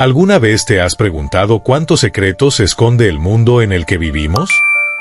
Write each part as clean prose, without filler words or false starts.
¿Alguna vez te has preguntado cuántos secretos esconde el mundo en el que vivimos?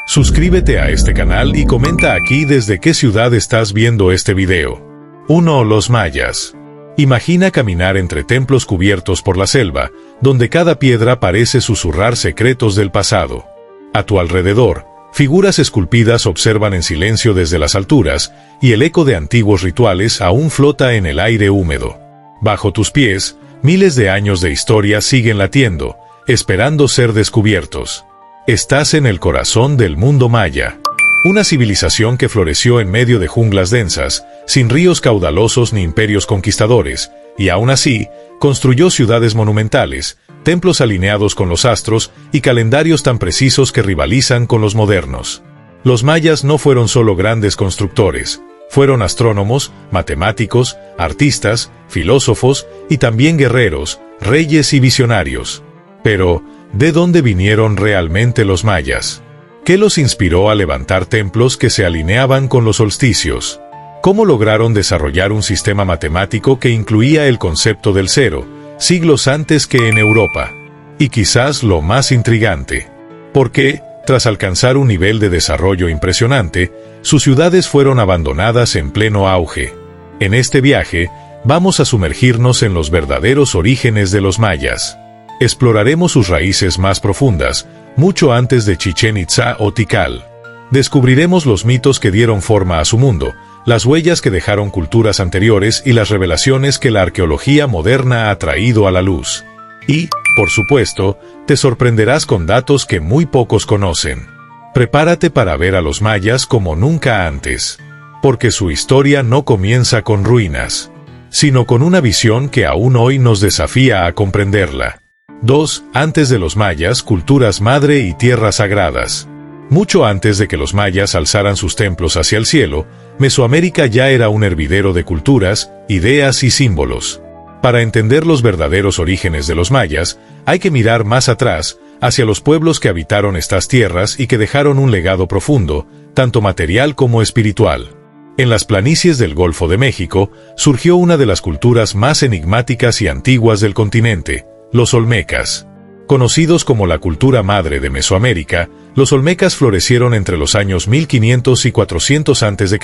Suscríbete a este canal y comenta aquí desde qué ciudad estás viendo este video. 1. Los mayas. Imagina caminar entre templos cubiertos por la selva, donde cada piedra parece susurrar secretos del pasado. A tu alrededor, figuras esculpidas observan en silencio desde las alturas, y el eco de antiguos rituales aún flota en el aire húmedo. Bajo tus pies, miles de años de historia siguen latiendo, esperando ser descubiertos. Estás en el corazón del mundo maya. Una civilización que floreció en medio de junglas densas, sin ríos caudalosos ni imperios conquistadores, y aún así, construyó ciudades monumentales, templos alineados con los astros y calendarios tan precisos que rivalizan con los modernos. Los mayas no fueron solo grandes constructores, fueron astrónomos, matemáticos, artistas, filósofos y también guerreros, reyes y visionarios. Pero, ¿de dónde vinieron realmente los mayas? ¿Qué los inspiró a levantar templos que se alineaban con los solsticios? ¿Cómo lograron desarrollar un sistema matemático que incluía el concepto del cero, siglos antes que en Europa? Y quizás lo más intrigante, ¿por qué, tras alcanzar un nivel de desarrollo impresionante, sus ciudades fueron abandonadas en pleno auge? En este viaje, vamos a sumergirnos en los verdaderos orígenes de los mayas. Exploraremos sus raíces más profundas, mucho antes de Chichén Itzá o Tikal. Descubriremos los mitos que dieron forma a su mundo, las huellas que dejaron culturas anteriores y las revelaciones que la arqueología moderna ha traído a la luz. Y, por supuesto, te sorprenderás con datos que muy pocos conocen. Prepárate para ver a los mayas como nunca antes, porque su historia no comienza con ruinas, sino con una visión que aún hoy nos desafía a comprenderla. 2. Antes de los mayas, culturas madre y tierras sagradas. Mucho antes de que los mayas alzaran sus templos hacia el cielo, Mesoamérica ya era un hervidero de culturas, ideas y símbolos. Para entender los verdaderos orígenes de los mayas, hay que mirar más atrás, hacia los pueblos que habitaron estas tierras y que dejaron un legado profundo, tanto material como espiritual. En las planicies del Golfo de México, surgió una de las culturas más enigmáticas y antiguas del continente, los olmecas. Conocidos como la cultura madre de Mesoamérica, los olmecas florecieron entre los años 1500 y 400 a.C.,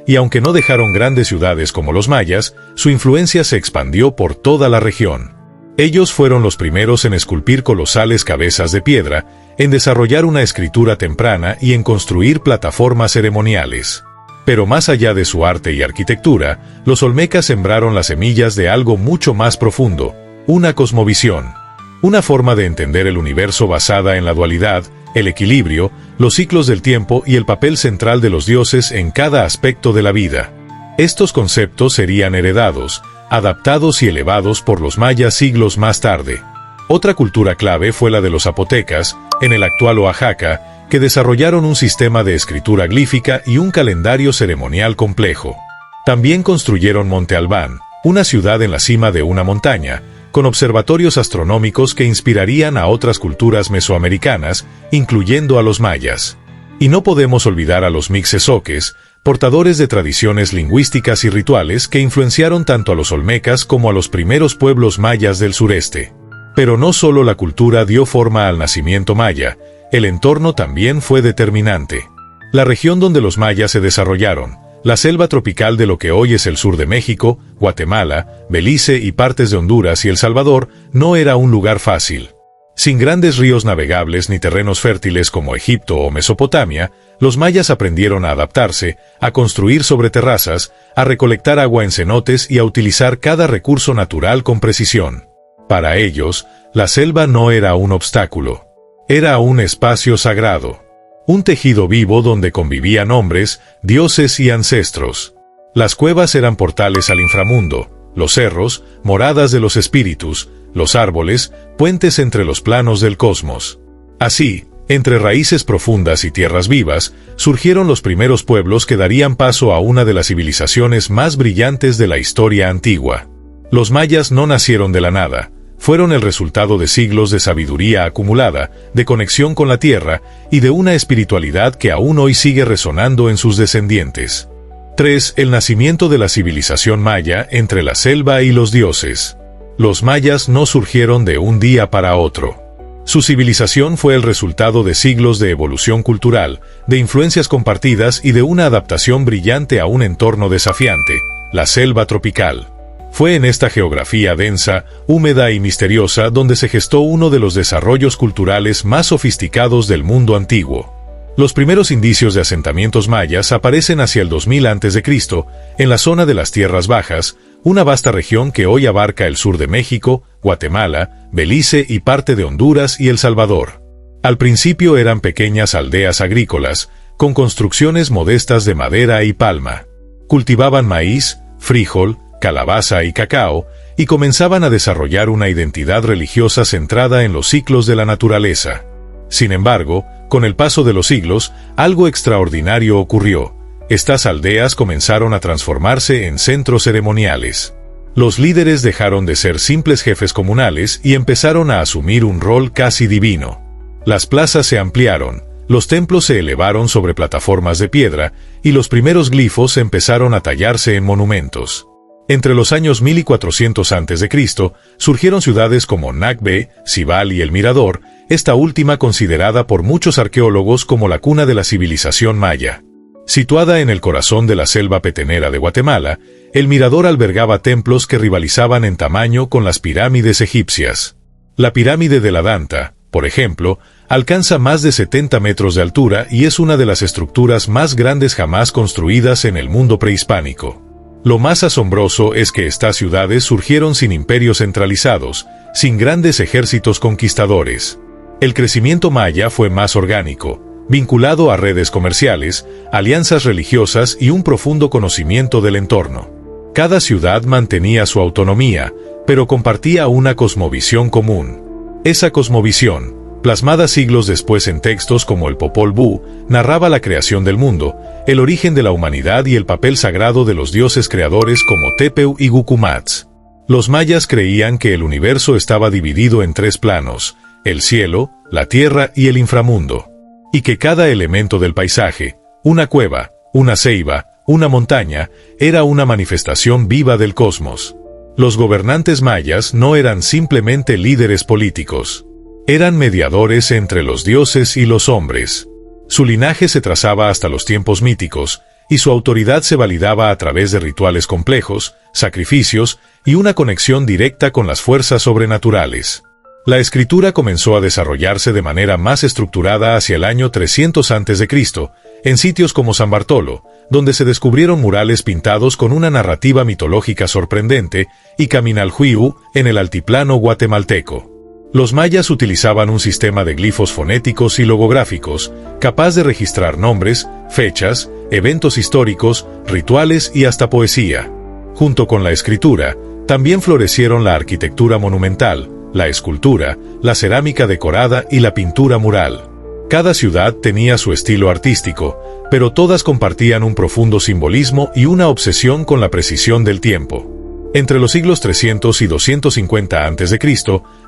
y aunque no dejaron grandes ciudades como los mayas, su influencia se expandió por toda la región. Ellos fueron los primeros en esculpir colosales cabezas de piedra, en desarrollar una escritura temprana y en construir plataformas ceremoniales. Pero más allá de su arte y arquitectura, los olmecas sembraron las semillas de algo mucho más profundo, una cosmovisión. Una forma de entender el universo basada en la dualidad, el equilibrio, los ciclos del tiempo y el papel central de los dioses en cada aspecto de la vida. Estos conceptos serían heredados, adaptados y elevados por los mayas siglos más tarde. Otra cultura clave fue la de los zapotecas, en el actual Oaxaca, que desarrollaron un sistema de escritura glífica y un calendario ceremonial complejo. También construyeron Monte Albán, una ciudad en la cima de una montaña, con observatorios astronómicos que inspirarían a otras culturas mesoamericanas, incluyendo a los mayas. Y no podemos olvidar a los mixtezoques, portadores de tradiciones lingüísticas y rituales que influenciaron tanto a los olmecas como a los primeros pueblos mayas del sureste. Pero no solo la cultura dio forma al nacimiento maya, el entorno también fue determinante. La región donde los mayas se desarrollaron, la selva tropical de lo que hoy es el sur de México, Guatemala, Belice y partes de Honduras y El Salvador, no era un lugar fácil. Sin grandes ríos navegables ni terrenos fértiles como Egipto o Mesopotamia, los mayas aprendieron a adaptarse, a construir sobre terrazas, a recolectar agua en cenotes y a utilizar cada recurso natural con precisión. Para ellos, la selva no era un obstáculo. Era un espacio sagrado. Un tejido vivo donde convivían hombres, dioses y ancestros. Las cuevas eran portales al inframundo, los cerros, moradas de los espíritus, los árboles, puentes entre los planos del cosmos. Así, entre raíces profundas y tierras vivas, surgieron los primeros pueblos que darían paso a una de las civilizaciones más brillantes de la historia antigua. Los mayas no nacieron de la nada. Fueron el resultado de siglos de sabiduría acumulada, de conexión con la tierra y de una espiritualidad que aún hoy sigue resonando en sus descendientes. 3. El nacimiento de la civilización maya entre la selva y los dioses. Los mayas no surgieron de un día para otro. Su civilización fue el resultado de siglos de evolución cultural, de influencias compartidas y de una adaptación brillante a un entorno desafiante, la selva tropical. Fue en esta geografía densa, húmeda y misteriosa donde se gestó uno de los desarrollos culturales más sofisticados del mundo antiguo. Los primeros indicios de asentamientos mayas aparecen hacia el 2000 a.C., en la zona de las Tierras Bajas, una vasta región que hoy abarca el sur de México, Guatemala, Belice y parte de Honduras y El Salvador. Al principio eran pequeñas aldeas agrícolas, con construcciones modestas de madera y palma. Cultivaban maíz, frijol, calabaza y cacao, y comenzaban a desarrollar una identidad religiosa centrada en los ciclos de la naturaleza. Sin embargo, con el paso de los siglos, algo extraordinario ocurrió. Estas aldeas comenzaron a transformarse en centros ceremoniales. Los líderes dejaron de ser simples jefes comunales y empezaron a asumir un rol casi divino. Las plazas se ampliaron, los templos se elevaron sobre plataformas de piedra, y los primeros glifos empezaron a tallarse en monumentos. Entre los años 1400 a.C., surgieron ciudades como Nacbe, Cibal y El Mirador, esta última considerada por muchos arqueólogos como la cuna de la civilización maya. Situada en el corazón de la selva petenera de Guatemala, El Mirador albergaba templos que rivalizaban en tamaño con las pirámides egipcias. La pirámide de la Danta, por ejemplo, alcanza más de 70 metros de altura y es una de las estructuras más grandes jamás construidas en el mundo prehispánico. Lo más asombroso es que estas ciudades surgieron sin imperios centralizados, sin grandes ejércitos conquistadores. El crecimiento maya fue más orgánico, vinculado a redes comerciales, alianzas religiosas y un profundo conocimiento del entorno. Cada ciudad mantenía su autonomía, pero compartía una cosmovisión común. Esa cosmovisión, plasmada siglos después en textos como el Popol Vuh, narraba la creación del mundo, el origen de la humanidad y el papel sagrado de los dioses creadores como Tepeu y Gucumatz. Los mayas creían que el universo estaba dividido en tres planos: el cielo, la tierra y el inframundo, y que cada elemento del paisaje, una cueva, una ceiba, una montaña, era una manifestación viva del cosmos. Los gobernantes mayas no eran simplemente líderes políticos. Eran mediadores entre los dioses y los hombres. Su linaje se trazaba hasta los tiempos míticos, y su autoridad se validaba a través de rituales complejos, sacrificios y una conexión directa con las fuerzas sobrenaturales. La escritura comenzó a desarrollarse de manera más estructurada hacia el año 300 a.C., en sitios como San Bartolo, donde se descubrieron murales pintados con una narrativa mitológica sorprendente, y Caminaljuiu, en el altiplano guatemalteco. Los mayas utilizaban un sistema de glifos fonéticos y logográficos, capaz de registrar nombres, fechas, eventos históricos, rituales y hasta poesía. Junto con la escritura, también florecieron la arquitectura monumental, la escultura, la cerámica decorada y la pintura mural. Cada ciudad tenía su estilo artístico, pero todas compartían un profundo simbolismo y una obsesión con la precisión del tiempo. Entre los siglos 300 y 250 a.C.,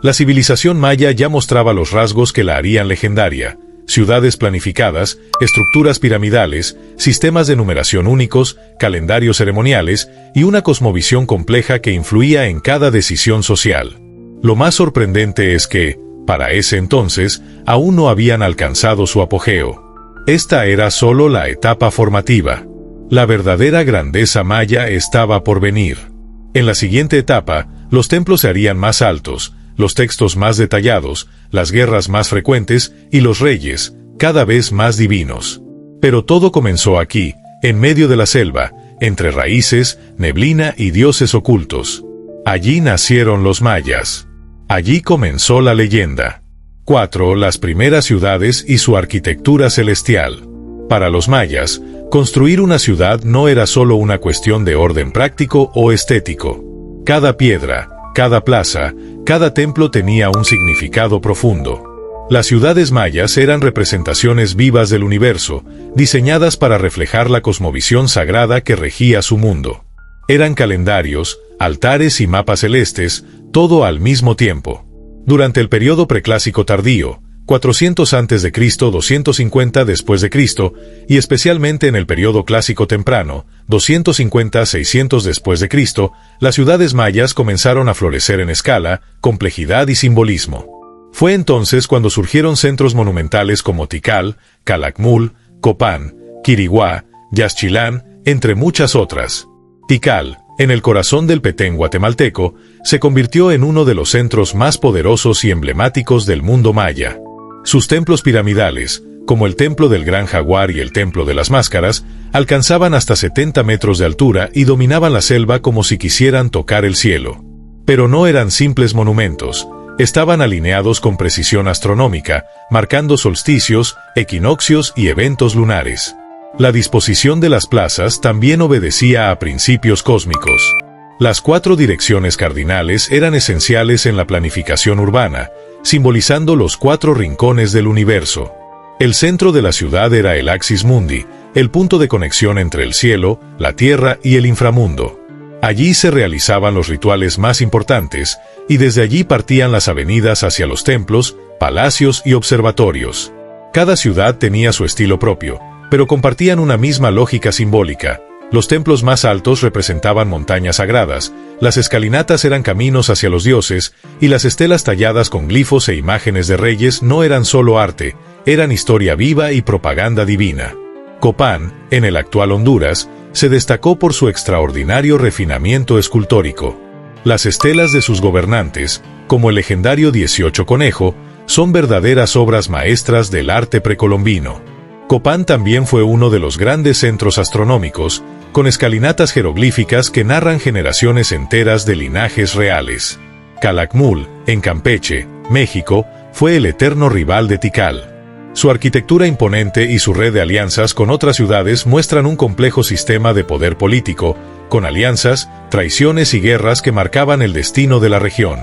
la civilización maya ya mostraba los rasgos que la harían legendaria: ciudades planificadas, estructuras piramidales, sistemas de numeración únicos, calendarios ceremoniales y una cosmovisión compleja que influía en cada decisión social. Lo más sorprendente es que, para ese entonces, aún no habían alcanzado su apogeo. Esta era solo la etapa formativa. La verdadera grandeza maya estaba por venir. En la siguiente etapa, los templos se harían más altos, los textos más detallados, las guerras más frecuentes y los reyes, cada vez más divinos. Pero todo comenzó aquí, en medio de la selva, entre raíces, neblina y dioses ocultos. Allí nacieron los mayas. Allí comenzó la leyenda. 4. Las primeras ciudades y su arquitectura celestial. Para los mayas, construir una ciudad no era solo una cuestión de orden práctico o estético. Cada piedra, cada plaza, cada templo tenía un significado profundo. Las ciudades mayas eran representaciones vivas del universo, diseñadas para reflejar la cosmovisión sagrada que regía su mundo. Eran calendarios, altares y mapas celestes, todo al mismo tiempo. Durante el periodo preclásico tardío, 400 a.C., 250 después de Cristo, y especialmente en el periodo clásico temprano, 250-600 después de Cristo, las ciudades mayas comenzaron a florecer en escala, complejidad y simbolismo. Fue entonces cuando surgieron centros monumentales como Tikal, Calakmul, Copán, Quiriguá, Yaxchilán, entre muchas otras. Tikal, en el corazón del Petén guatemalteco, se convirtió en uno de los centros más poderosos y emblemáticos del mundo maya. Sus templos piramidales, como el Templo del Gran Jaguar y el Templo de las Máscaras, alcanzaban hasta 70 metros de altura y dominaban la selva como si quisieran tocar el cielo. Pero no eran simples monumentos, estaban alineados con precisión astronómica, marcando solsticios, equinoccios y eventos lunares. La disposición de las plazas también obedecía a principios cósmicos. Las 4 direcciones cardinales eran esenciales en la planificación urbana, simbolizando los 4 rincones del universo. El centro de la ciudad era el Axis Mundi, el punto de conexión entre el cielo, la tierra y el inframundo. Allí se realizaban los rituales más importantes, y desde allí partían las avenidas hacia los templos, palacios y observatorios. Cada ciudad tenía su estilo propio, pero compartían una misma lógica simbólica. Los templos más altos representaban montañas sagradas, las escalinatas eran caminos hacia los dioses, y las estelas talladas con glifos e imágenes de reyes no eran solo arte, eran historia viva y propaganda divina. Copán, en el actual Honduras, se destacó por su extraordinario refinamiento escultórico. Las estelas de sus gobernantes, como el legendario 18 Conejo, son verdaderas obras maestras del arte precolombino. Copán también fue uno de los grandes centros astronómicos, con escalinatas jeroglíficas que narran generaciones enteras de linajes reales. Calakmul, en Campeche, México, fue el eterno rival de Tikal. Su arquitectura imponente y su red de alianzas con otras ciudades muestran un complejo sistema de poder político, con alianzas, traiciones y guerras que marcaban el destino de la región.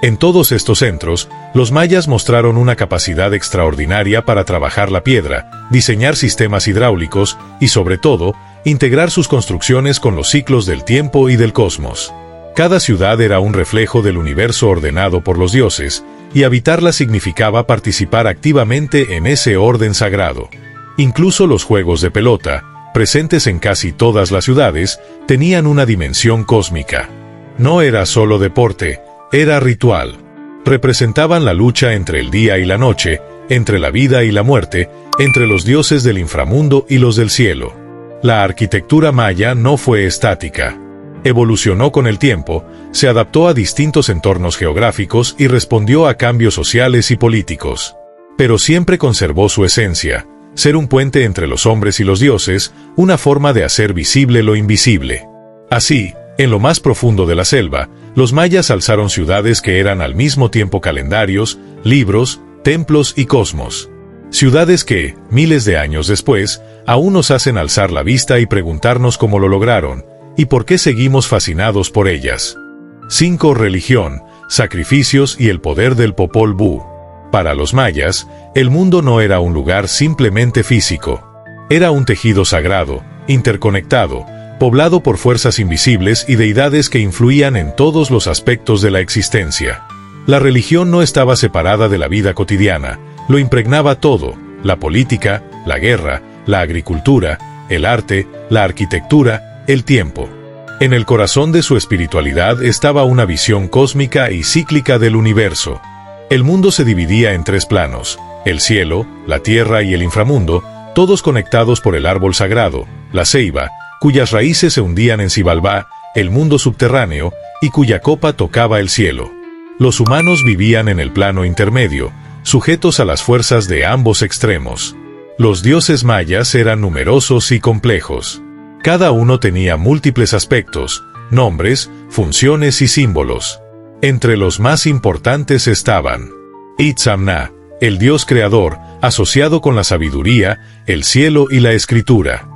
En todos estos centros, los mayas mostraron una capacidad extraordinaria para trabajar la piedra, diseñar sistemas hidráulicos y, sobre todo, integrar sus construcciones con los ciclos del tiempo y del cosmos. Cada ciudad era un reflejo del universo ordenado por los dioses, y habitarla significaba participar activamente en ese orden sagrado. Incluso los juegos de pelota, presentes en casi todas las ciudades, tenían una dimensión cósmica. No era solo deporte, era ritual. Representaban la lucha entre el día y la noche, entre la vida y la muerte, entre los dioses del inframundo y los del cielo. La arquitectura maya no fue estática. Evolucionó con el tiempo, se adaptó a distintos entornos geográficos y respondió a cambios sociales y políticos. Pero siempre conservó su esencia, ser un puente entre los hombres y los dioses, una forma de hacer visible lo invisible. Así, en lo más profundo de la selva, los mayas alzaron ciudades que eran al mismo tiempo calendarios, libros, templos y cosmos. Ciudades que, miles de años después, aún nos hacen alzar la vista y preguntarnos cómo lo lograron, y por qué seguimos fascinados por ellas. 5. Religión, sacrificios y el poder del Popol Vuh. Para los mayas, el mundo no era un lugar simplemente físico. Era un tejido sagrado, interconectado, poblado por fuerzas invisibles y deidades que influían en todos los aspectos de la existencia. La religión no estaba separada de la vida cotidiana, lo impregnaba todo: la política, la guerra, la agricultura, el arte, la arquitectura, el tiempo. En el corazón de su espiritualidad estaba una visión cósmica y cíclica del universo. El mundo se dividía en 3 planos: el cielo, la tierra y el inframundo, todos conectados por el árbol sagrado, la ceiba, cuyas raíces se hundían en Xibalbá, el mundo subterráneo, y cuya copa tocaba el cielo. Los humanos vivían en el plano intermedio, sujetos a las fuerzas de ambos extremos. Los dioses mayas eran numerosos y complejos. Cada uno tenía múltiples aspectos, nombres, funciones y símbolos. Entre los más importantes estaban Itzamna, el dios creador, asociado con la sabiduría, el cielo y la escritura.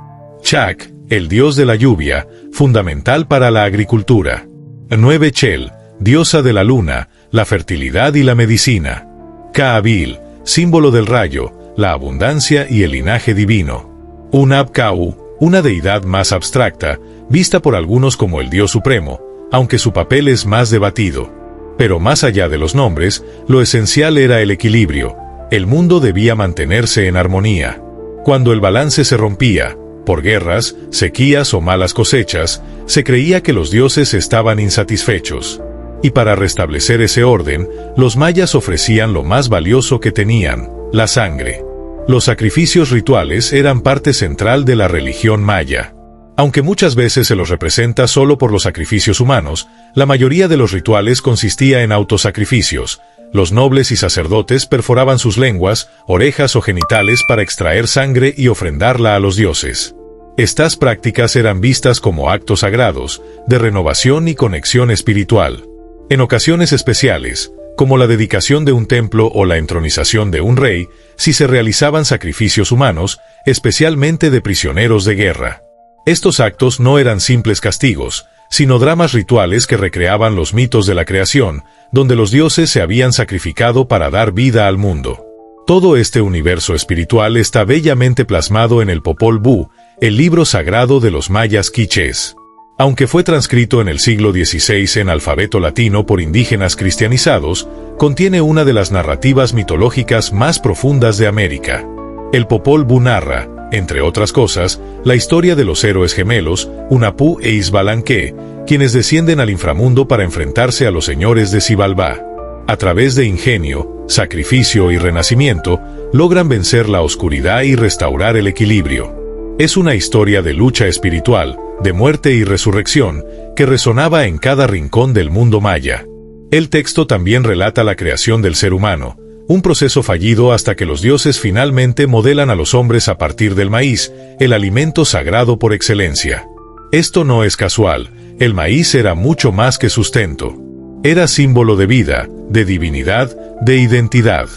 Chak, el dios de la lluvia, fundamental para la agricultura. Nueve-Chel, diosa de la luna, la fertilidad y la medicina. Kaabil, símbolo del rayo, la abundancia y el linaje divino. Unab-Kau, una deidad más abstracta, vista por algunos como el dios supremo, aunque su papel es más debatido. Pero más allá de los nombres, lo esencial era el equilibrio. El mundo debía mantenerse en armonía. Cuando el balance se rompía, por guerras, sequías o malas cosechas, se creía que los dioses estaban insatisfechos. Y para restablecer ese orden, los mayas ofrecían lo más valioso que tenían, la sangre. Los sacrificios rituales eran parte central de la religión maya. Aunque muchas veces se los representa solo por los sacrificios humanos, la mayoría de los rituales consistía en autosacrificios. Los nobles y sacerdotes perforaban sus lenguas, orejas o genitales para extraer sangre y ofrendarla a los dioses. Estas prácticas eran vistas como actos sagrados, de renovación y conexión espiritual. En ocasiones especiales, como la dedicación de un templo o la entronización de un rey, sí se realizaban sacrificios humanos, especialmente de prisioneros de guerra. Estos actos no eran simples castigos, sino dramas rituales que recreaban los mitos de la creación, donde los dioses se habían sacrificado para dar vida al mundo. Todo este universo espiritual está bellamente plasmado en el Popol Vuh, el libro sagrado de los mayas quichés. Aunque fue transcrito en el siglo XVI en alfabeto latino por indígenas cristianizados, contiene una de las narrativas mitológicas más profundas de América. El Popol Vuh narra, entre otras cosas, la historia de los héroes gemelos, Hunahpu e Xbalanque, quienes descienden al inframundo para enfrentarse a los señores de Xibalbá. A través de ingenio, sacrificio y renacimiento, logran vencer la oscuridad y restaurar el equilibrio. Es una historia de lucha espiritual, de muerte y resurrección, que resonaba en cada rincón del mundo maya. El texto también relata la creación del ser humano, un proceso fallido hasta que los dioses finalmente modelan a los hombres a partir del maíz, el alimento sagrado por excelencia. Esto no es casual, el maíz era mucho más que sustento. Era símbolo de vida, de divinidad, de identidad.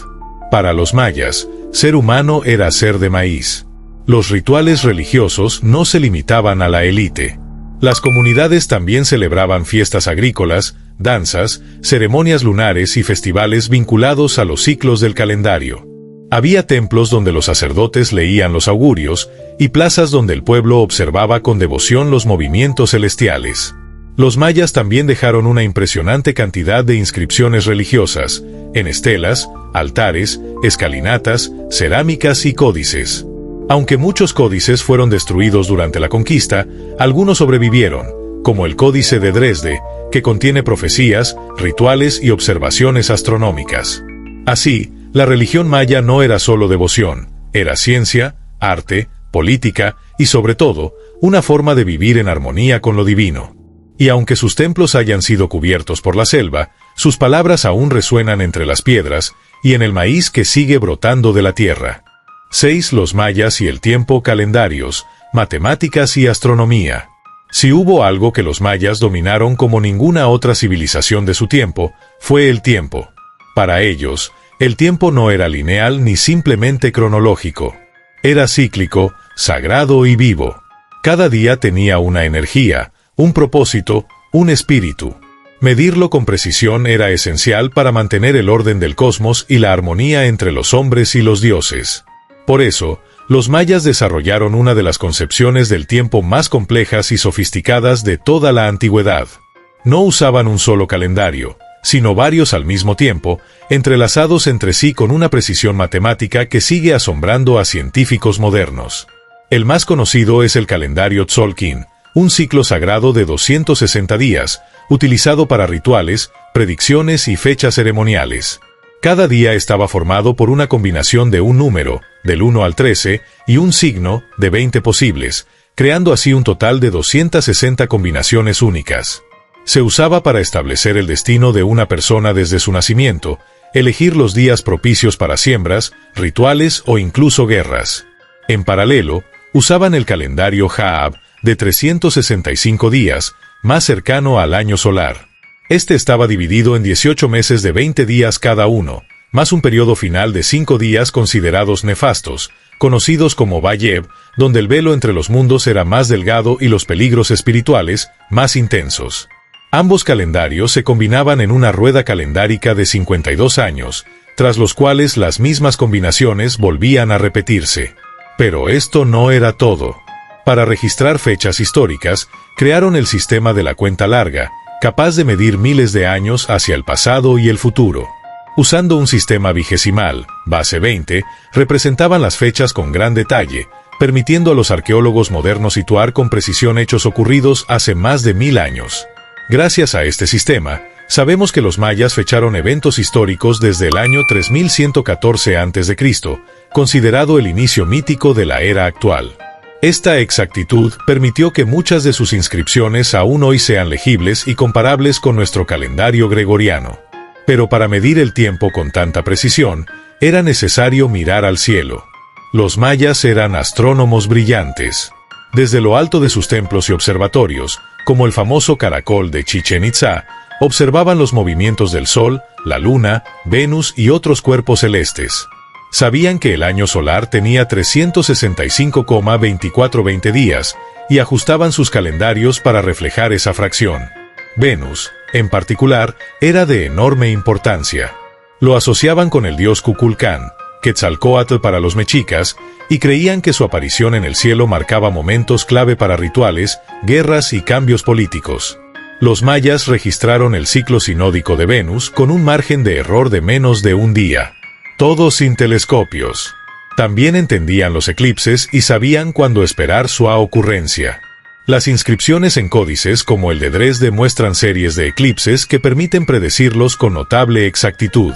Para los mayas, ser humano era ser de maíz. Los rituales religiosos no se limitaban a la élite. Las comunidades también celebraban fiestas agrícolas, danzas, ceremonias lunares y festivales vinculados a los ciclos del calendario. Había templos donde los sacerdotes leían los augurios y plazas donde el pueblo observaba con devoción los movimientos celestiales. Los mayas también dejaron una impresionante cantidad de inscripciones religiosas, en estelas, altares, escalinatas, cerámicas y códices. Aunque muchos códices fueron destruidos durante la conquista, algunos sobrevivieron, como el Códice de Dresde, que contiene profecías, rituales y observaciones astronómicas. Así, la religión maya no era solo devoción, era ciencia, arte, política y sobre todo, una forma de vivir en armonía con lo divino. Y aunque sus templos hayan sido cubiertos por la selva, sus palabras aún resuenan entre las piedras y en el maíz que sigue brotando de la tierra. 6. Los mayas y el tiempo, calendarios, matemáticas y astronomía. Si hubo algo que los mayas dominaron como ninguna otra civilización de su tiempo, fue el tiempo. Para ellos, el tiempo no era lineal ni simplemente cronológico. Era cíclico, sagrado y vivo. Cada día tenía una energía, un propósito, un espíritu. Medirlo con precisión era esencial para mantener el orden del cosmos y la armonía entre los hombres y los dioses. Por eso, los mayas desarrollaron una de las concepciones del tiempo más complejas y sofisticadas de toda la antigüedad. No usaban un solo calendario, sino varios al mismo tiempo, entrelazados entre sí con una precisión matemática que sigue asombrando a científicos modernos. El más conocido es el calendario Tzolk'in, un ciclo sagrado de 260 días, utilizado para rituales, predicciones y fechas ceremoniales. Cada día estaba formado por una combinación de un número, del 1 al 13, y un signo, de 20 posibles, creando así un total de 260 combinaciones únicas. Se usaba para establecer el destino de una persona desde su nacimiento, elegir los días propicios para siembras, rituales o incluso guerras. En paralelo, usaban el calendario Jaab, de 365 días, más cercano al año solar. Este estaba dividido en 18 meses de 20 días cada uno, más un periodo final de 5 días considerados nefastos, conocidos como Bayeb, donde el velo entre los mundos era más delgado y los peligros espirituales más intensos. Ambos calendarios se combinaban en una rueda calendárica de 52 años, tras los cuales las mismas combinaciones volvían a repetirse. Pero esto no era todo. Para registrar fechas históricas, crearon el sistema de la cuenta larga, capaz de medir miles de años hacia el pasado y el futuro. Usando un sistema vigesimal, base 20, representaban las fechas con gran detalle, permitiendo a los arqueólogos modernos situar con precisión hechos ocurridos hace más de 1000 años. Gracias a este sistema, sabemos que los mayas fecharon eventos históricos desde el año 3114 a.C., considerado el inicio mítico de la era actual. Esta exactitud permitió que muchas de sus inscripciones aún hoy sean legibles y comparables con nuestro calendario gregoriano. Pero para medir el tiempo con tanta precisión, era necesario mirar al cielo. Los mayas eran astrónomos brillantes. Desde lo alto de sus templos y observatorios, como el famoso caracol de Chichén Itzá, observaban los movimientos del Sol, la Luna, Venus y otros cuerpos celestes. Sabían que el año solar tenía 365,2420 días, y ajustaban sus calendarios para reflejar esa fracción. Venus, en particular, era de enorme importancia. Lo asociaban con el dios Kukulcán, Quetzalcóatl para los mexicas, y creían que su aparición en el cielo marcaba momentos clave para rituales, guerras y cambios políticos. Los mayas registraron el ciclo sinódico de Venus con un margen de error de menos de un día. Todo sin telescopios. También entendían los eclipses y sabían cuándo esperar su ocurrencia. Las inscripciones en códices como el de Dresde muestran series de eclipses que permiten predecirlos con notable exactitud.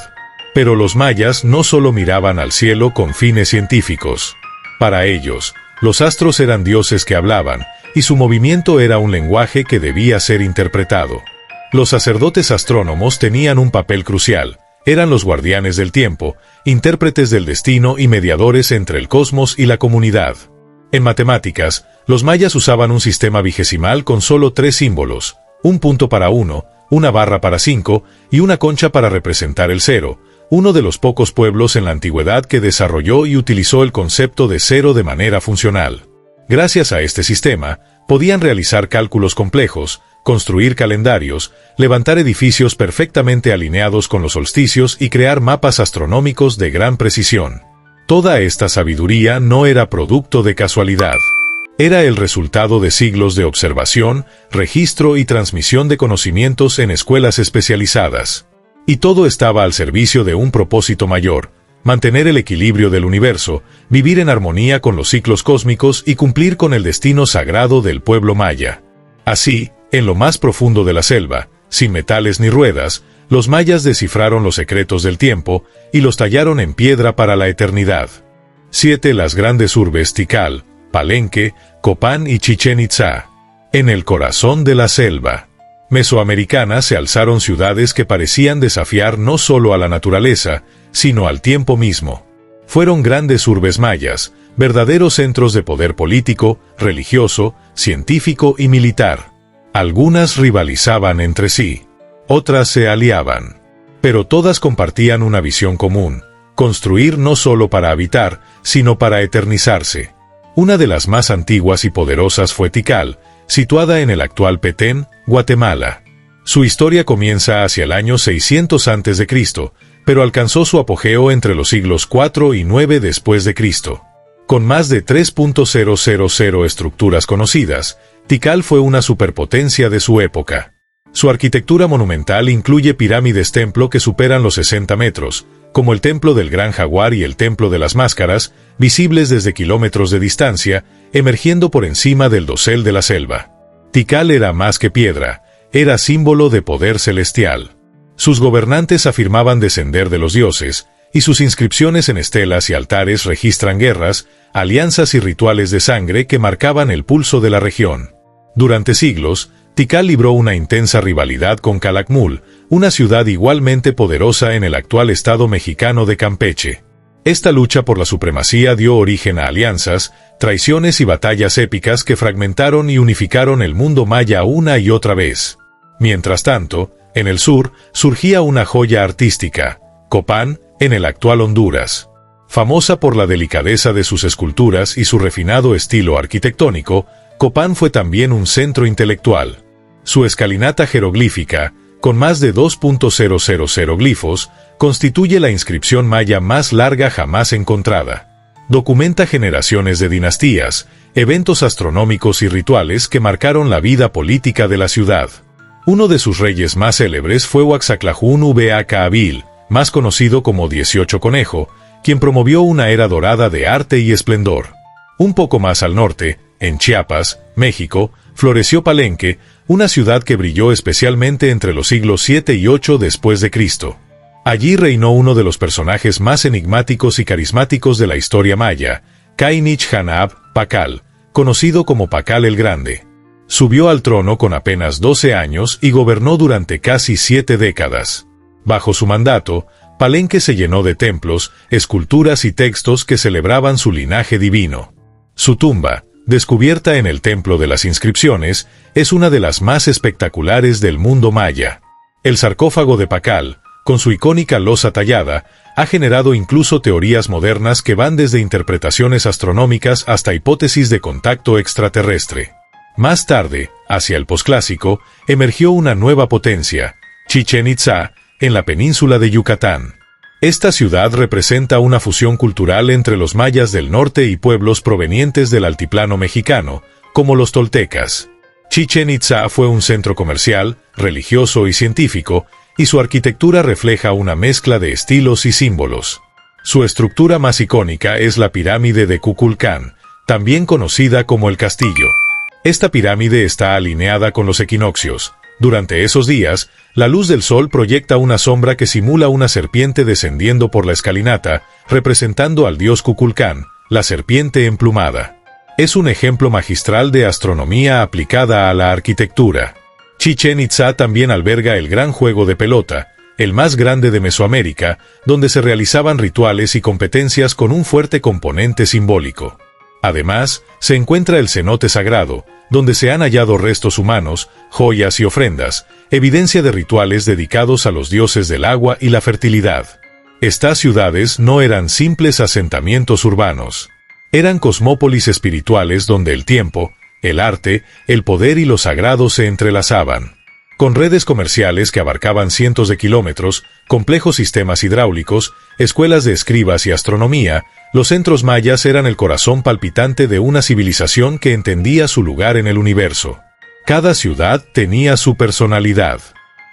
Pero los mayas no solo miraban al cielo con fines científicos. Para ellos, los astros eran dioses que hablaban, y su movimiento era un lenguaje que debía ser interpretado. Los sacerdotes astrónomos tenían un papel crucial. Eran los guardianes del tiempo, intérpretes del destino y mediadores entre el cosmos y la comunidad. En matemáticas, los mayas usaban un sistema vigesimal con solo 3 símbolos, un punto para 1, una barra para 5 y una concha para representar el 0, uno de los pocos pueblos en la antigüedad que desarrolló y utilizó el concepto de cero de manera funcional. Gracias a este sistema, podían realizar cálculos complejos, construir calendarios, levantar edificios perfectamente alineados con los solsticios y crear mapas astronómicos de gran precisión. Toda esta sabiduría no era producto de casualidad. Era el resultado de siglos de observación, registro y transmisión de conocimientos en escuelas especializadas. Y todo estaba al servicio de un propósito mayor: mantener el equilibrio del universo, vivir en armonía con los ciclos cósmicos y cumplir con el destino sagrado del pueblo maya. Así, en lo más profundo de la selva, sin metales ni ruedas, los mayas descifraron los secretos del tiempo y los tallaron en piedra para la eternidad. 7. Las grandes urbes Tikal, Palenque, Copán y Chichén Itzá. En el corazón de la selva mesoamericana se alzaron ciudades que parecían desafiar no solo a la naturaleza, sino al tiempo mismo. Fueron grandes urbes mayas, verdaderos centros de poder político, religioso, científico y militar. Algunas rivalizaban entre sí. Otras se aliaban. Pero todas compartían una visión común: construir no solo para habitar, sino para eternizarse. Una de las más antiguas y poderosas fue Tikal, situada en el actual Petén, Guatemala. Su historia comienza hacia el año 600 a.C., pero alcanzó su apogeo entre los siglos 4 y 9 después de Cristo. Con más de 3.000 estructuras conocidas, Tikal fue una superpotencia de su época. Su arquitectura monumental incluye pirámides-templo que superan los 60 metros, como el Templo del Gran Jaguar y el Templo de las Máscaras, visibles desde kilómetros de distancia, emergiendo por encima del dosel de la selva. Tikal era más que piedra, era símbolo de poder celestial. Sus gobernantes afirmaban descender de los dioses, y sus inscripciones en estelas y altares registran guerras, alianzas y rituales de sangre que marcaban el pulso de la región. Durante siglos, Tikal libró una intensa rivalidad con Calakmul, una ciudad igualmente poderosa en el actual estado mexicano de Campeche. Esta lucha por la supremacía dio origen a alianzas, traiciones y batallas épicas que fragmentaron y unificaron el mundo maya una y otra vez. Mientras tanto, en el sur, surgía una joya artística, Copán, en el actual Honduras. Famosa por la delicadeza de sus esculturas y su refinado estilo arquitectónico, Copán fue también un centro intelectual. Su escalinata jeroglífica, con más de 2.000 glifos, constituye la inscripción maya más larga jamás encontrada. Documenta generaciones de dinastías, eventos astronómicos y rituales que marcaron la vida política de la ciudad. Uno de sus reyes más célebres fue Huaxaclajún Vacaabil, más conocido como 18 Conejo, quien promovió una era dorada de arte y esplendor. Un poco más al norte, en Chiapas, México, floreció Palenque, una ciudad que brilló especialmente entre los siglos 7 y 8 después de Cristo. Allí reinó uno de los personajes más enigmáticos y carismáticos de la historia maya, Cainich Hanab Pakal, conocido como Pakal el Grande. Subió al trono con apenas 12 años y gobernó durante casi 7 décadas. Bajo su mandato, Palenque se llenó de templos, esculturas y textos que celebraban su linaje divino. Su tumba, descubierta en el Templo de las Inscripciones, es una de las más espectaculares del mundo maya. El sarcófago de Pakal, con su icónica losa tallada, ha generado incluso teorías modernas que van desde interpretaciones astronómicas hasta hipótesis de contacto extraterrestre. Más tarde, hacia el posclásico, emergió una nueva potencia, Chichén Itzá, en la península de Yucatán. Esta ciudad representa una fusión cultural entre los mayas del norte y pueblos provenientes del altiplano mexicano, como los toltecas. Chichén Itzá fue un centro comercial, religioso y científico, y su arquitectura refleja una mezcla de estilos y símbolos. Su estructura más icónica es la pirámide de Kukulcán, también conocida como el castillo. Esta pirámide está alineada con los equinoccios. Durante esos días, la luz del sol proyecta una sombra que simula una serpiente descendiendo por la escalinata, representando al dios Kukulcán, la serpiente emplumada. Es un ejemplo magistral de astronomía aplicada a la arquitectura. Chichén Itzá también alberga el gran juego de pelota, el más grande de Mesoamérica, donde se realizaban rituales y competencias con un fuerte componente simbólico. Además, se encuentra el cenote sagrado, donde se han hallado restos humanos, joyas y ofrendas, evidencia de rituales dedicados a los dioses del agua y la fertilidad. Estas ciudades no eran simples asentamientos urbanos. Eran cosmópolis espirituales donde el tiempo, el arte, el poder y lo sagrado se entrelazaban. Con redes comerciales que abarcaban cientos de kilómetros, complejos sistemas hidráulicos, escuelas de escribas y astronomía, los centros mayas eran el corazón palpitante de una civilización que entendía su lugar en el universo. Cada ciudad tenía su personalidad.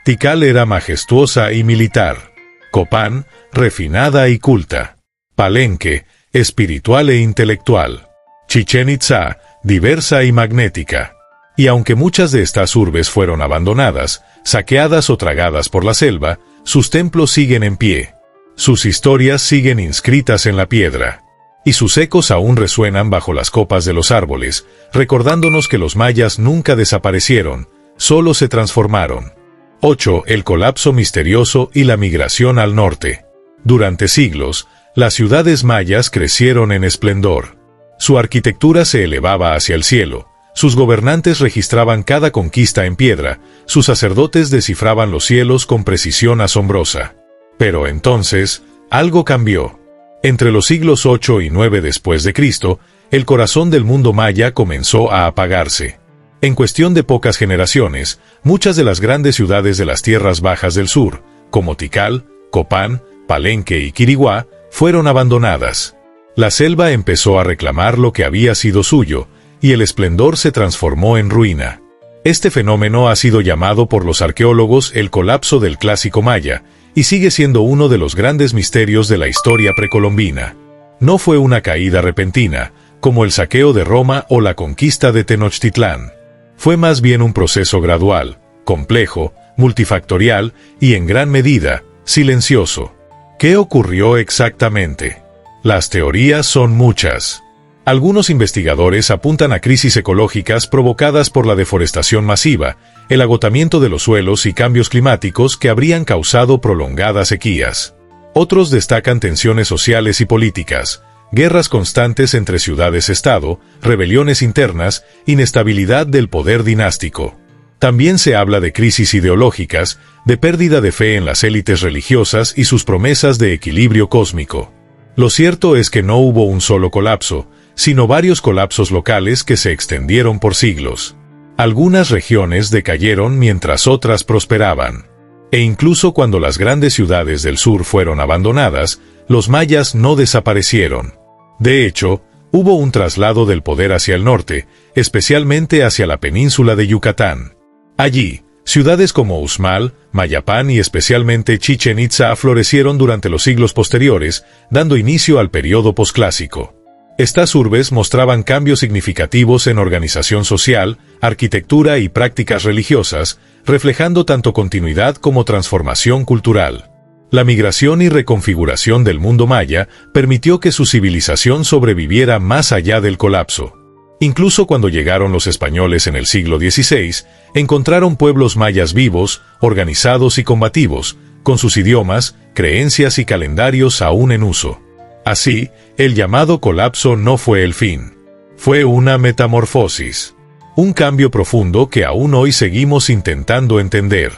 Tikal era majestuosa y militar. Copán, refinada y culta. Palenque, espiritual e intelectual. Chichén Itzá, diversa y magnética. Y aunque muchas de estas urbes fueron abandonadas, saqueadas o tragadas por la selva, sus templos siguen en pie. Sus historias siguen inscritas en la piedra. Y sus ecos aún resuenan bajo las copas de los árboles, recordándonos que los mayas nunca desaparecieron, solo se transformaron. 8. El colapso misterioso y la migración al norte. Durante siglos, las ciudades mayas crecieron en esplendor. Su arquitectura se elevaba hacia el cielo. Sus gobernantes registraban cada conquista en piedra, sus sacerdotes descifraban los cielos con precisión asombrosa. Pero entonces, algo cambió. Entre los siglos 8 y 9 después de Cristo, el corazón del mundo maya comenzó a apagarse. En cuestión de pocas generaciones, muchas de las grandes ciudades de las tierras bajas del sur, como Tikal, Copán, Palenque y Quiriguá, fueron abandonadas. La selva empezó a reclamar lo que había sido suyo, y el esplendor se transformó en ruina. Este fenómeno ha sido llamado por los arqueólogos el colapso del clásico maya, y sigue siendo uno de los grandes misterios de la historia precolombina. No fue una caída repentina, como el saqueo de Roma o la conquista de Tenochtitlán. Fue más bien un proceso gradual, complejo, multifactorial y en gran medida, silencioso. ¿Qué ocurrió exactamente? Las teorías son muchas. Algunos investigadores apuntan a crisis ecológicas provocadas por la deforestación masiva, el agotamiento de los suelos y cambios climáticos que habrían causado prolongadas sequías. Otros destacan tensiones sociales y políticas, guerras constantes entre ciudades-estado, rebeliones internas, inestabilidad del poder dinástico. También se habla de crisis ideológicas, de pérdida de fe en las élites religiosas y sus promesas de equilibrio cósmico. Lo cierto es que no hubo un solo colapso, sino varios colapsos locales que se extendieron por siglos. Algunas regiones decayeron mientras otras prosperaban. E incluso cuando las grandes ciudades del sur fueron abandonadas, los mayas no desaparecieron. De hecho, hubo un traslado del poder hacia el norte, especialmente hacia la península de Yucatán. Allí, Ciudades como Uxmal, Mayapán y especialmente Chichén Itzá florecieron durante los siglos posteriores, dando inicio al periodo posclásico. Estas urbes mostraban cambios significativos en organización social, arquitectura y prácticas religiosas, reflejando tanto continuidad como transformación cultural. La migración y reconfiguración del mundo maya permitió que su civilización sobreviviera más allá del colapso. Incluso cuando llegaron los españoles en el siglo XVI, encontraron pueblos mayas vivos, organizados y combativos, con sus idiomas, creencias y calendarios aún en uso. Así, el llamado colapso no fue el fin. Fue una metamorfosis. Un cambio profundo que aún hoy seguimos intentando entender.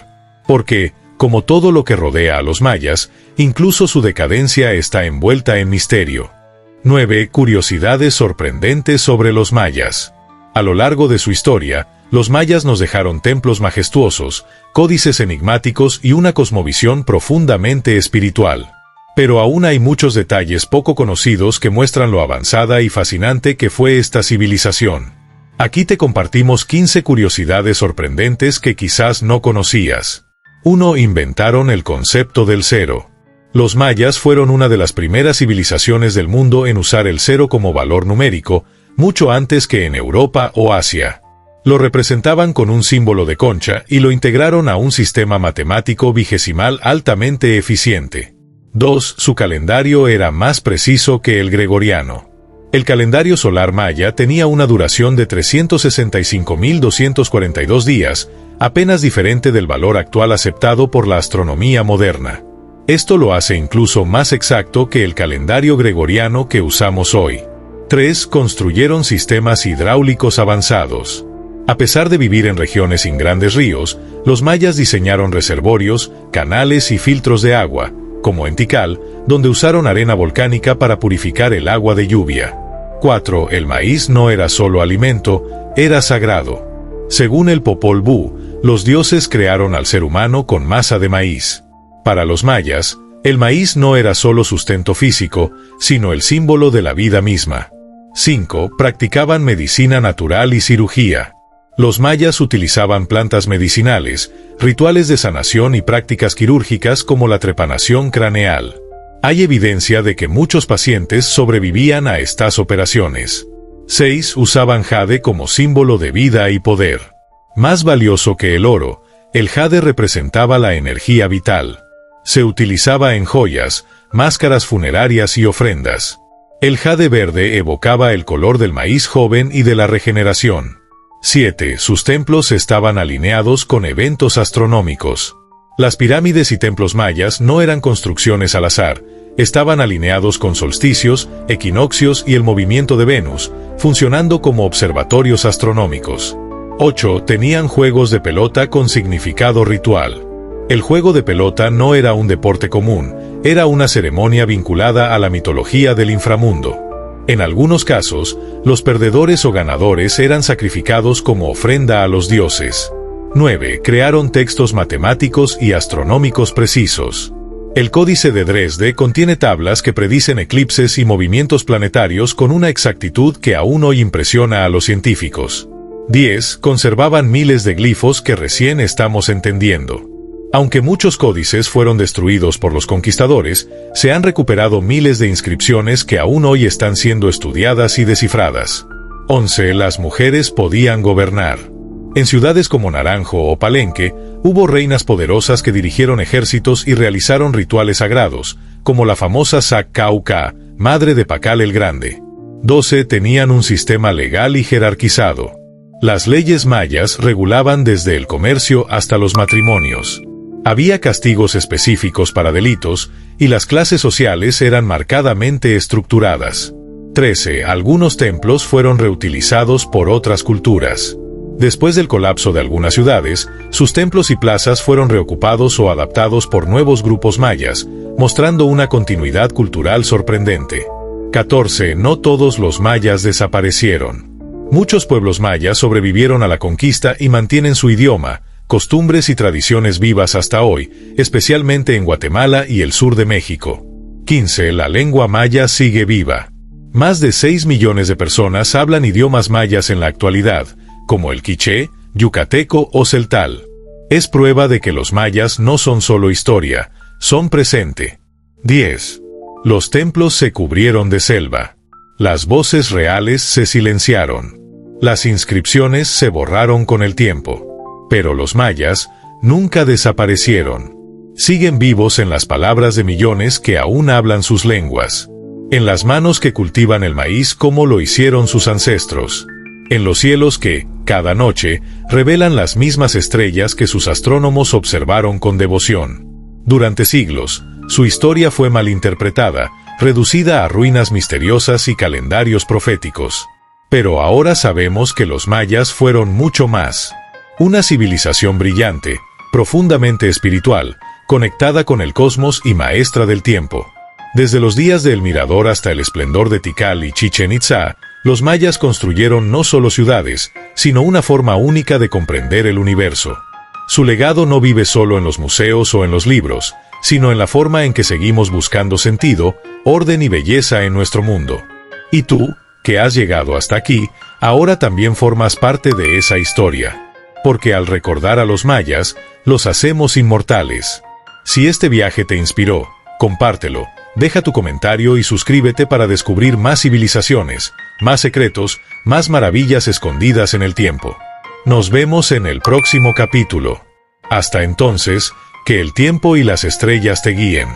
Porque, como todo lo que rodea a los mayas, incluso su decadencia está envuelta en misterio. 9. Curiosidades sorprendentes sobre los mayas. A lo largo de su historia, los mayas nos dejaron templos majestuosos, códices enigmáticos y una cosmovisión profundamente espiritual. Pero aún hay muchos detalles poco conocidos que muestran lo avanzada y fascinante que fue esta civilización. Aquí te compartimos 15 curiosidades sorprendentes que quizás no conocías. 1. Inventaron el concepto del cero. Los mayas fueron una de las primeras civilizaciones del mundo en usar el cero como valor numérico, mucho antes que en Europa o Asia. Lo representaban con un símbolo de concha y lo integraron a un sistema matemático vigesimal altamente eficiente. 2. Su calendario era más preciso que el gregoriano. El calendario solar maya tenía una duración de 365.242 días, apenas diferente del valor actual aceptado por la astronomía moderna. Esto lo hace incluso más exacto que el calendario gregoriano que usamos hoy. 3. Construyeron sistemas hidráulicos avanzados. A pesar de vivir en regiones sin grandes ríos, los mayas diseñaron reservorios, canales y filtros de agua, como en Tikal, donde usaron arena volcánica para purificar el agua de lluvia. 4. El maíz no era solo alimento, era sagrado. Según el Popol Vuh, los dioses crearon al ser humano con masa de maíz. Para los mayas, el maíz no era solo sustento físico, sino el símbolo de la vida misma. 5. Practicaban medicina natural y cirugía. Los mayas utilizaban plantas medicinales, rituales de sanación y prácticas quirúrgicas como la trepanación craneal. Hay evidencia de que muchos pacientes sobrevivían a estas operaciones. 6. Usaban jade como símbolo de vida y poder. Más valioso que el oro, el jade representaba la energía vital. Se utilizaba en joyas, máscaras funerarias y ofrendas. El jade verde evocaba el color del maíz joven y de la regeneración. 7. Sus templos estaban alineados con eventos astronómicos. Las pirámides y templos mayas no eran construcciones al azar, estaban alineados con solsticios, equinoccios y el movimiento de Venus, funcionando como observatorios astronómicos. 8. Tenían juegos de pelota con significado ritual. El juego de pelota no era un deporte común, era una ceremonia vinculada a la mitología del inframundo. En algunos casos, los perdedores o ganadores eran sacrificados como ofrenda a los dioses. 9. Crearon textos matemáticos y astronómicos precisos. El Códice de Dresde contiene tablas que predicen eclipses y movimientos planetarios con una exactitud que aún hoy impresiona a los científicos. 10. Conservaban miles de glifos que recién estamos entendiendo. Aunque muchos códices fueron destruidos por los conquistadores, se han recuperado miles de inscripciones que aún hoy están siendo estudiadas y descifradas. 11. Las mujeres podían gobernar. En ciudades como Naranjo o Palenque, hubo reinas poderosas que dirigieron ejércitos y realizaron rituales sagrados, como la famosa Sac-Cauca, madre de Pacal el Grande. 12. Tenían un sistema legal y jerarquizado. Las leyes mayas regulaban desde el comercio hasta los matrimonios. Había castigos específicos para delitos, y las clases sociales eran marcadamente estructuradas. 13. Algunos templos fueron reutilizados por otras culturas. Después del colapso de algunas ciudades, sus templos y plazas fueron reocupados o adaptados por nuevos grupos mayas, mostrando una continuidad cultural sorprendente. 14. No todos los mayas desaparecieron. Muchos pueblos mayas sobrevivieron a la conquista y mantienen su idioma, costumbres y tradiciones vivas hasta hoy, especialmente en Guatemala y el sur de México. 15. La lengua maya sigue viva. Más de 6 millones de personas hablan idiomas mayas en la actualidad, como el quiché, yucateco o celtal. Es prueba de que los mayas no son solo historia, son presente. 10. Los templos se cubrieron de selva. Las voces reales se silenciaron. Las inscripciones se borraron con el tiempo. Pero los mayas nunca desaparecieron. Siguen vivos en las palabras de millones que aún hablan sus lenguas. En las manos que cultivan el maíz como lo hicieron sus ancestros. En los cielos que, cada noche, revelan las mismas estrellas que sus astrónomos observaron con devoción. Durante siglos, su historia fue malinterpretada, reducida a ruinas misteriosas y calendarios proféticos. Pero ahora sabemos que los mayas fueron mucho más. Una civilización brillante, profundamente espiritual, conectada con el cosmos y maestra del tiempo. Desde los días de El Mirador hasta el esplendor de Tikal y Chichén Itzá, los mayas construyeron no solo ciudades, sino una forma única de comprender el universo. Su legado no vive solo en los museos o en los libros, sino en la forma en que seguimos buscando sentido, orden y belleza en nuestro mundo. Y tú, que has llegado hasta aquí, ahora también formas parte de esa historia. Porque al recordar a los mayas, los hacemos inmortales. Si este viaje te inspiró, compártelo, deja tu comentario y suscríbete para descubrir más civilizaciones, más secretos, más maravillas escondidas en el tiempo. Nos vemos en el próximo capítulo. Hasta entonces, que el tiempo y las estrellas te guíen.